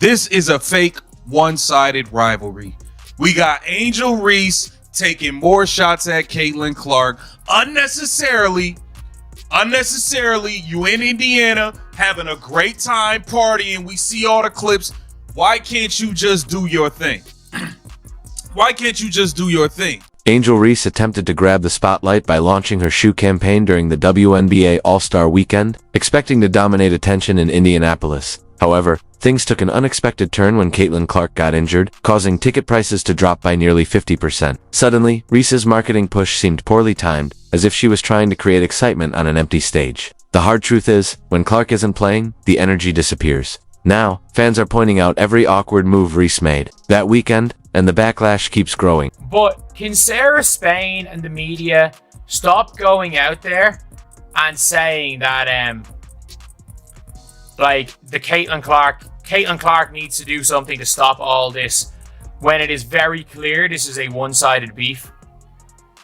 This is a fake one-sided rivalry. We got Angel Reese taking more shots at Caitlin Clark unnecessarily. You in Indiana having a great time partying. We see all the clips. Why can't you just do your thing? Angel Reese attempted to grab the spotlight by launching her shoe campaign during the WNBA All-Star Weekend, expecting to dominate attention in Indianapolis. However, things took an unexpected turn when Caitlin Clark got injured, causing ticket prices to drop by nearly 50%. Suddenly, Reese's marketing push seemed poorly timed, as if she was trying to create excitement on an empty stage. The hard truth is, when Clark isn't playing, the energy disappears. Now, fans are pointing out every awkward move Reese made that weekend, and the backlash keeps growing. But can Sarah Spain and the media stop going out there and saying that like the Caitlin Clark needs to do something to stop all this, when it is very clear this is a one-sided beef,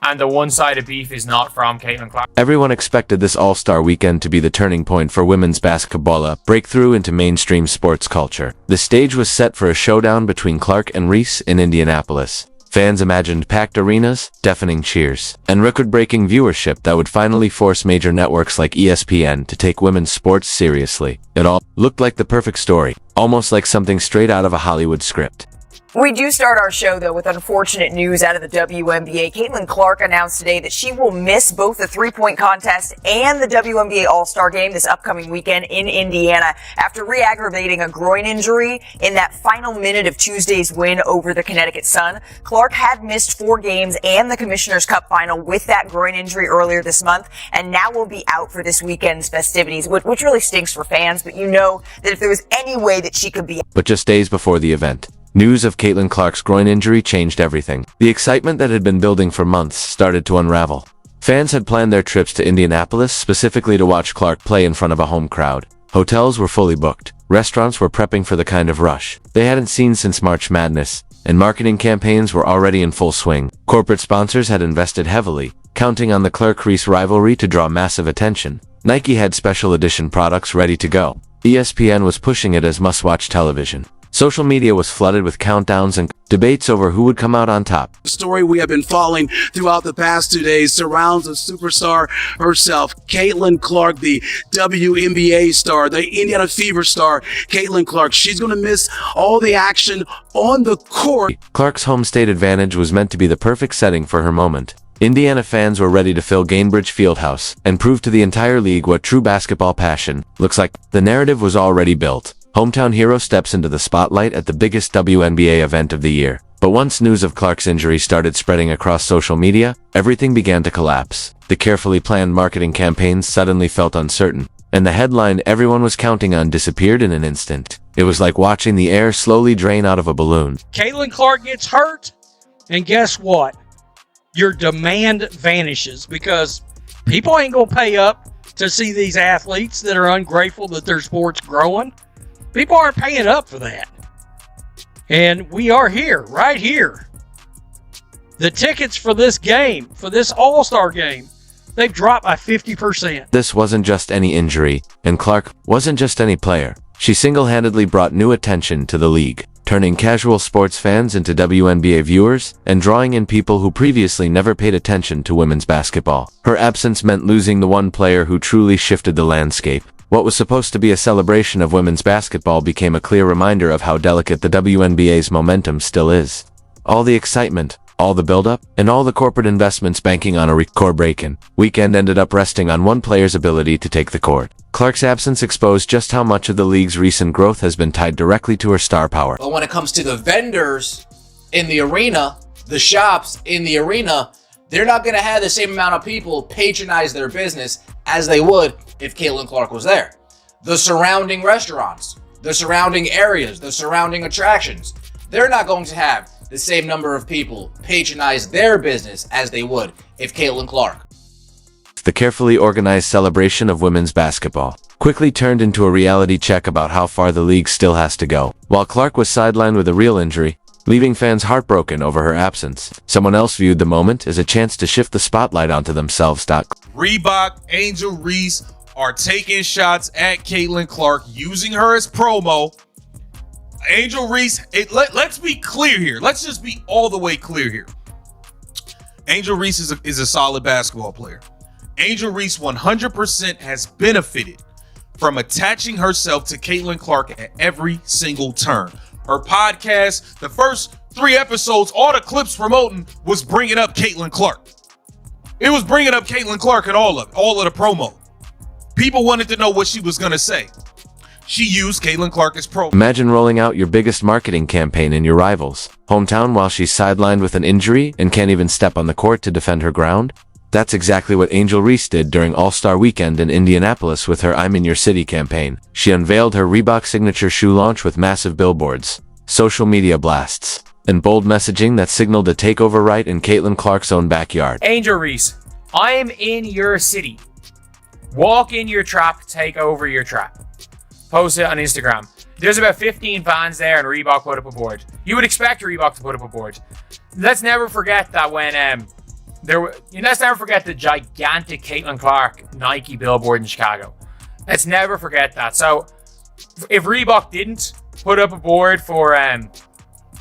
and the one-sided beef is not from Caitlin Clark. Everyone expected this All-Star weekend to be the turning point for women's basketball, a breakthrough into mainstream sports culture. The stage was set for a showdown between Clark and Reese in Indianapolis. Fans imagined packed arenas, deafening cheers, and record-breaking viewership that would finally force major networks like ESPN to take women's sports seriously. It all looked like the perfect story, almost like something straight out of a Hollywood script. We do start our show, though, with unfortunate news out of the WNBA. Caitlin Clark announced today that she will miss both the three-point contest and the WNBA All-Star Game this upcoming weekend in Indiana after re-aggravating a groin injury in that final minute of Tuesday's win over the Connecticut Sun. Clark had missed 4 games and the Commissioner's Cup final with that groin injury earlier this month, and now will be out for this weekend's festivities, which really stinks for fans, but you know that if there was any way that she could be... But just days before the event, news of Caitlin Clark's groin injury changed everything. The excitement that had been building for months started to unravel. Fans had planned their trips to Indianapolis specifically to watch Clark play in front of a home crowd. Hotels were fully booked. Restaurants were prepping for the kind of rush they hadn't seen since March Madness, and marketing campaigns were already in full swing. Corporate sponsors had invested heavily, counting on the Clark-Reese rivalry to draw massive attention. Nike had special edition products ready to go. ESPN was pushing it as must-watch television. Social media was flooded with countdowns and debates over who would come out on top. The story we have been following throughout the past 2 days surrounds a superstar herself, Caitlin Clark, the WNBA star, the Indiana Fever star, Caitlin Clark. She's going to miss all the action on the court. Clark's home state advantage was meant to be the perfect setting for her moment. Indiana fans were ready to fill Gainbridge Fieldhouse and prove to the entire league what true basketball passion looks like. The narrative was already built. Hometown hero steps into the spotlight at the biggest WNBA event of the year. But once news of Clark's injury started spreading across social media, everything began to collapse. The carefully planned marketing campaigns suddenly felt uncertain, and the headline everyone was counting on disappeared in an instant. It was like watching the air slowly drain out of a balloon. Caitlin Clark gets hurt, and guess what? Your demand vanishes because people ain't going to pay up to see these athletes that are ungrateful that their sport's growing. People aren't paying up for that. And we are here, right here. The tickets for this game, for this All-Star game, they've dropped by 50%. This wasn't just any injury, and Clark wasn't just any player. She single-handedly brought new attention to the league, turning casual sports fans into WNBA viewers and drawing in people who previously never paid attention to women's basketball. Her absence meant losing the one player who truly shifted the landscape. What was supposed to be a celebration of women's basketball became a clear reminder of how delicate the WNBA's momentum still is. All the excitement, all the build-up, and all the corporate investments banking on a record-breaking weekend ended up resting on one player's ability to take the court. Clark's absence exposed just how much of the league's recent growth has been tied directly to her star power. But when it comes to the vendors in the arena, the shops in the arena, they're not going to have the same amount of people patronize their business as they would if Caitlin Clark was there. The surrounding restaurants, the surrounding areas, the surrounding attractions, they're not going to have the same number of people patronize their business as they would if Caitlin Clark. The carefully organized celebration of women's basketball quickly turned into a reality check about how far the league still has to go. While Clark was sidelined with a real injury, leaving fans heartbroken over her absence, someone else viewed the moment as a chance to shift the spotlight onto themselves. Reebok, Angel Reese are taking shots at Caitlin Clark, using her as promo. Angel Reese, let's be clear here. Let's just be all the way clear here. Angel Reese is a solid basketball player. Angel Reese 100% has benefited from attaching herself to Caitlin Clark at every single turn. Her podcast, the first 3 episodes, all the clips promoting was bringing up Caitlin Clark. It was bringing up Caitlin Clark in all of the promo. People wanted to know what she was going to say. She used Caitlin Clark as promo. Imagine rolling out your biggest marketing campaign in your rival's hometown while she's sidelined with an injury and can't even step on the court to defend her ground. That's exactly what Angel Reese did during All-Star Weekend in Indianapolis with her I'm in Your City campaign. She unveiled her Reebok signature shoe launch with massive billboards, social media blasts, and bold messaging that signaled a takeover right in Caitlin Clark's own backyard. Angel Reese, I'm in your city. Walk in your trap, take over your trap. Post it on Instagram. There's about 15 fans there and Reebok put up a board. You would expect Reebok to put up a board. Let's never forget that when let's never forget the gigantic Caitlin Clark Nike billboard in Chicago. Let's never forget that. So if Reebok didn't put up a board for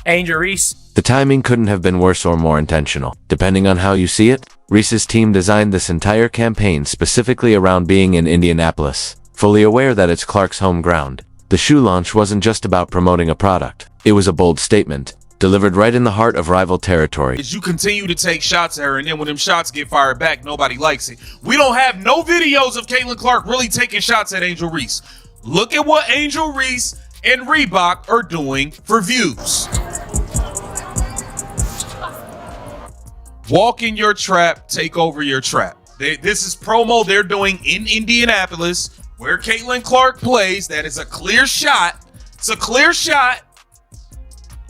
Angel Reese, the timing couldn't have been worse or more intentional. Depending on how you see it, Reese's team designed this entire campaign specifically around being in Indianapolis, fully aware that it's Clark's home ground. The shoe launch wasn't just about promoting a product. It was a bold statement, delivered right in the heart of rival territory. As you continue to take shots at her, and then when them shots get fired back, nobody likes it. We don't have no videos of Caitlin Clark really taking shots at Angel Reese. Look at what Angel Reese and Reebok are doing for views. Walk in your trap, take over your trap. This is promo they're doing in Indianapolis, where Caitlin Clark plays. That is a clear shot. It's a clear shot.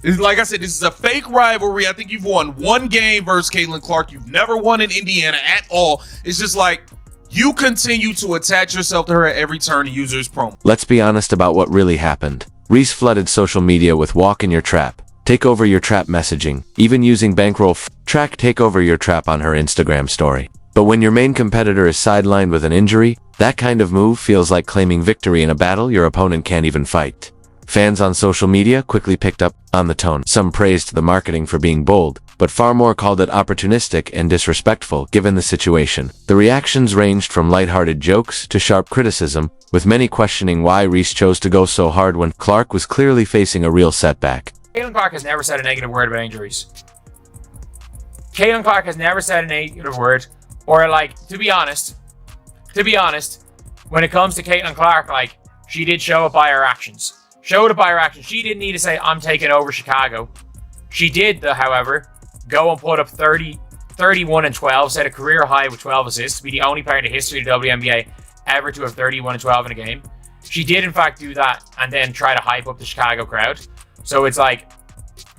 Like I said, this is a fake rivalry. I think you've won 1 game versus Caitlin Clark. You've never won in Indiana at all. It's just like you continue to attach yourself to her at every turn and use her as promo. Let's be honest about what really happened. Reese flooded social media with walk in your trap, take over your trap messaging, even using bankroll track take over your trap on her Instagram story. But when your main competitor is sidelined with an injury, that kind of move feels like claiming victory in a battle your opponent can't even fight. Fans on social media quickly picked up on the tone. Some praised the marketing for being bold, but far more called it opportunistic and disrespectful given the situation. The reactions ranged from lighthearted jokes to sharp criticism, with many questioning why Reese chose to go so hard when Clark was clearly facing a real setback. Caitlin Clark has never said a negative word about Angel Reese. Caitlin Clark has never said a negative word, or to be honest, when it comes to Caitlin Clark, she did show it by her actions. Showed it by her actions. She didn't need to say, I'm taking over Chicago. She did, however, go and put up 31 and 12, set a career high with 12 assists, to be the only player in the history of the WNBA ever to have 31 and 12 in a game. She did, in fact, do that and then try to hype up the Chicago crowd. So it's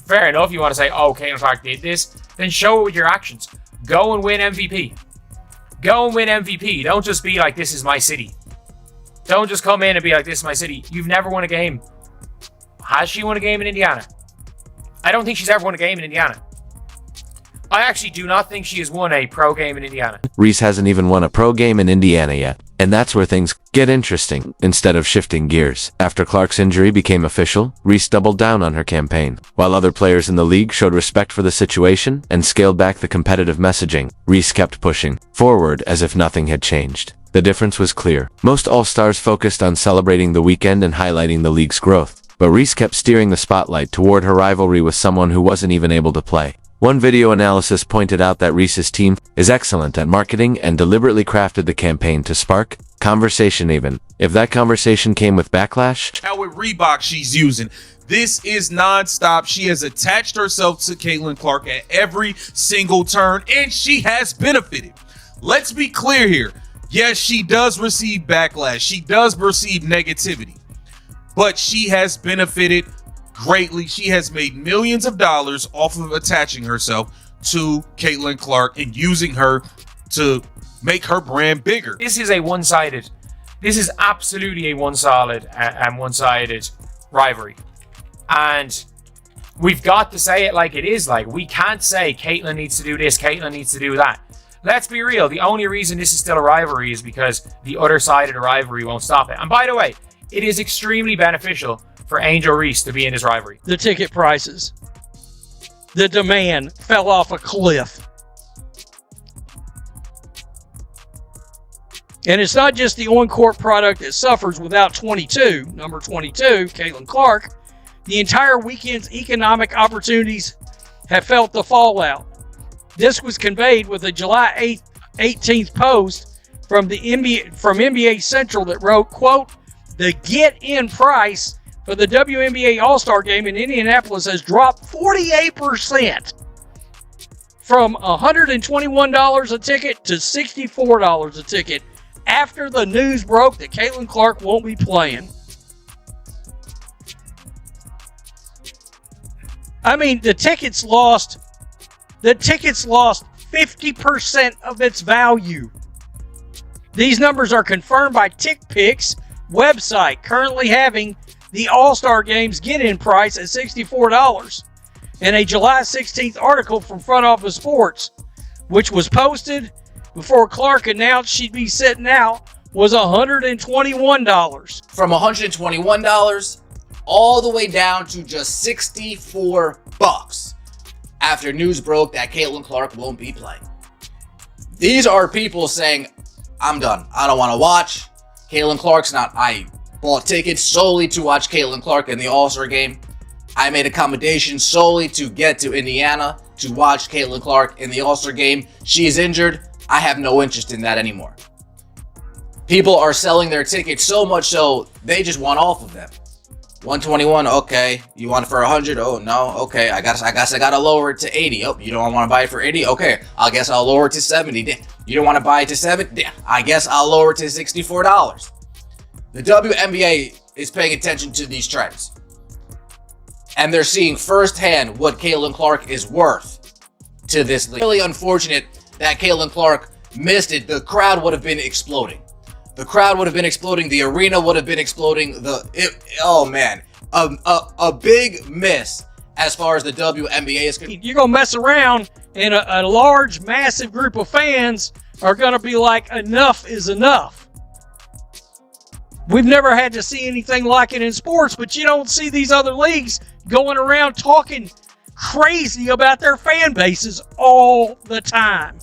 fair enough, you want to say, oh, Caitlin Clark did this, then show it with your actions. Go and win MVP. Go and win MVP. Don't just be like, this is my city. Don't just come in and be like, this is my city. You've never won a game. Has she won a game in Indiana? I don't think she's ever won a game in Indiana. I actually do not think she has won a pro game in Indiana. Reese hasn't even won a pro game in Indiana yet, and that's where things get interesting. Instead of shifting gears, after Clark's injury became official, Reese doubled down on her campaign. While other players in the league showed respect for the situation and scaled back the competitive messaging, Reese kept pushing forward as if nothing had changed. The difference was clear. Most All-Stars focused on celebrating the weekend and highlighting the league's growth, but Reese kept steering the spotlight toward her rivalry with someone who wasn't even able to play. One video analysis pointed out that Reese's team is excellent at marketing and deliberately crafted the campaign to spark conversation, even if that conversation came with backlash. How with Reebok she's using. This is nonstop. She has attached herself to Caitlin Clark at every single turn, and she has benefited. Let's be clear here. Yes, she does receive backlash. She does receive negativity, but she has benefited greatly. She has made millions of dollars off of attaching herself to Caitlin Clark and using her to make her brand bigger. This is absolutely a one-sided rivalry. And we've got to say it like it is. We can't say Caitlin needs to do this, Caitlin needs to do that. Let's be real. The only reason this is still a rivalry is because the other side of the rivalry won't stop it. And by the way, it is extremely beneficial for Angel Reese to be in his rivalry? The ticket prices. The demand fell off a cliff. And it's not just the on-court product that suffers without number 22, Caitlin Clark. The entire weekend's economic opportunities have felt the fallout. This was conveyed with a July 18th post from NBA Central that wrote, quote, "The get-in price for the WNBA All-Star Game in Indianapolis has dropped 48% from $121 a ticket to $64 a ticket after the news broke that Caitlin Clark won't be playing." I mean, the tickets lost 50% of its value. These numbers are confirmed by TickPick's website, currently having the All-Star Game's get-in price at $64. And a July 16th article from Front Office Sports, which was posted before Clark announced she'd be sitting out, was $121. From $121 all the way down to just $64 after news broke that Caitlin Clark won't be playing. These are people saying, I'm done. I don't want to watch. Caitlin Clark's not. I bought tickets solely to watch Caitlin Clark in the All-Star Game. I made accommodations solely to get to Indiana to watch Caitlin Clark in the All-Star Game. She is injured. I have no interest in that anymore. People are selling their tickets so much so they just want off of them. 121, okay. You want it for 100? Oh no, okay. I guess I gotta lower it to 80. Oh, you don't want to buy it for 80? Okay, I guess I'll lower it to 70. You don't want to buy it to 70? I guess I'll lower it to $64. The WNBA is paying attention to these trends, and they're seeing firsthand what Caitlin Clark is worth to this league. Really unfortunate that Caitlin Clark missed it. The crowd would have been exploding. The crowd would have been exploding. The arena would have been exploding. Oh man, a big miss as far as the WNBA is concerned. You're gonna mess around, and a large, massive group of fans are gonna be like, enough is enough. We've never had to see anything like it in sports, but you don't see these other leagues going around talking crazy about their fan bases all the time,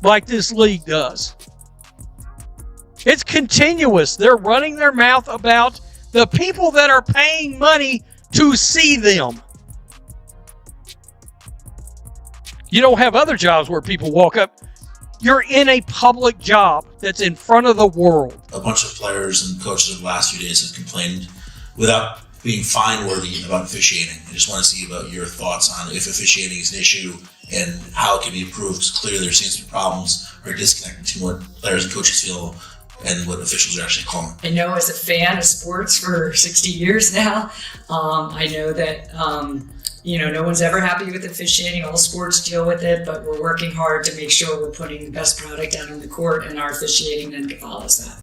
like this league does. It's continuous. They're running their mouth about the people that are paying money to see them. You don't have other jobs where people walk up. You're in a public job that's in front of the world. A bunch of players and coaches over the last few days have complained without being fine-worthy about officiating. I just want to see about your thoughts on if officiating is an issue and how it can be improved. Because clearly there seems to be problems or disconnect between what players and coaches feel and what officials are actually calling. I know as a fan of sports for 60 years now, I know that, no one's ever happy with officiating. All sports deal with it, but we're working hard to make sure we're putting the best product out on the court, and our officiating then follows that.